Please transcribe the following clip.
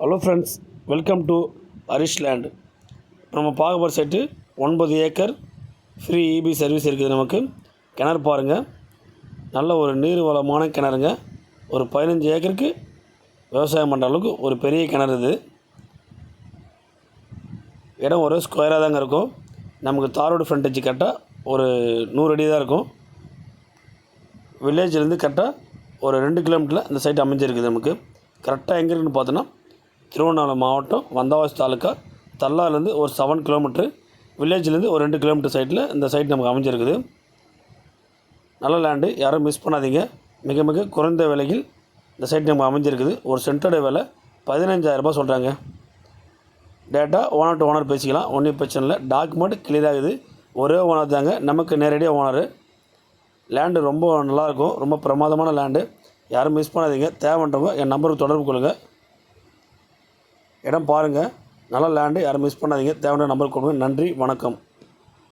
Hello friends, welcome to Harish land. நம்ம பார்க்க போகிற site 9 acre free EB service இருக்குது. நமக்கு கிணறு பாருங்கள், நல்ல ஒரு நீர் வளமான கிணறுங்க. ஒரு 15 ஏக்கருக்கு விவசாயம் பண்ணுற அளவுக்கு ஒரு பெரிய கிணறு இது. இடம் ஒரு ஸ்கொயராக தாங்க இருக்கும். நமக்கு தாரோடு ஃப்ரண்டேஜ் கரெக்டாக ஒரு 100 அடி தான் இருக்கும். வில்லேஜ்லேருந்து கரெக்டாக ஒரு 2 கிலோமீட்டரில் இந்த சைட் அமைஞ்சிருக்குது. நமக்கு கரெக்டாக எங்கே இருக்குன்னு பார்த்தோன்னா, திருவண்ணாமலை மாவட்டம் வந்தவாசி தாலுக்கா தல்லாலேருந்து ஒரு 7 கிலோமீட்ரு, வில்லேஜ்லேருந்து ஒரு 2 கிலோமீட்டர் சைட்டில் இந்த சைட் நமக்கு அமைஞ்சிருக்குது. நல்ல லேண்டு, யாரும் மிஸ் பண்ணாதீங்க. மிக மிக குறைந்த விலையில் இந்த சைட் நமக்கு அமைஞ்சிருக்குது. ஒரு சென்ட்டோட விலை 15,000 சொல்கிறாங்க. டேட்டா ஓனர் டு ஓனர் பேசிக்கலாம், ஒன்றும் பிரச்சனை இல்லை. டாக்குமெண்ட் கிளியர் ஆகுது. ஒரே ஓனர் தாங்க, நமக்கு நேரடியாக ஓனரு. லேண்டு ரொம்ப நல்லாயிருக்கும், ரொம்ப பிரமாதமான லேண்டு. யாரும் மிஸ் பண்ணாதீங்க. தேவைன்றவங்க என் நம்பருக்கு தொடர்பு கொள்ளுங்கள். இடம் பாருங்கள், நல்ல லேண்டு, யாரும் மிஸ் பண்ணாதீங்க. தேவையான நம்பருக்கு கொடுங்க. நன்றி, வணக்கம்.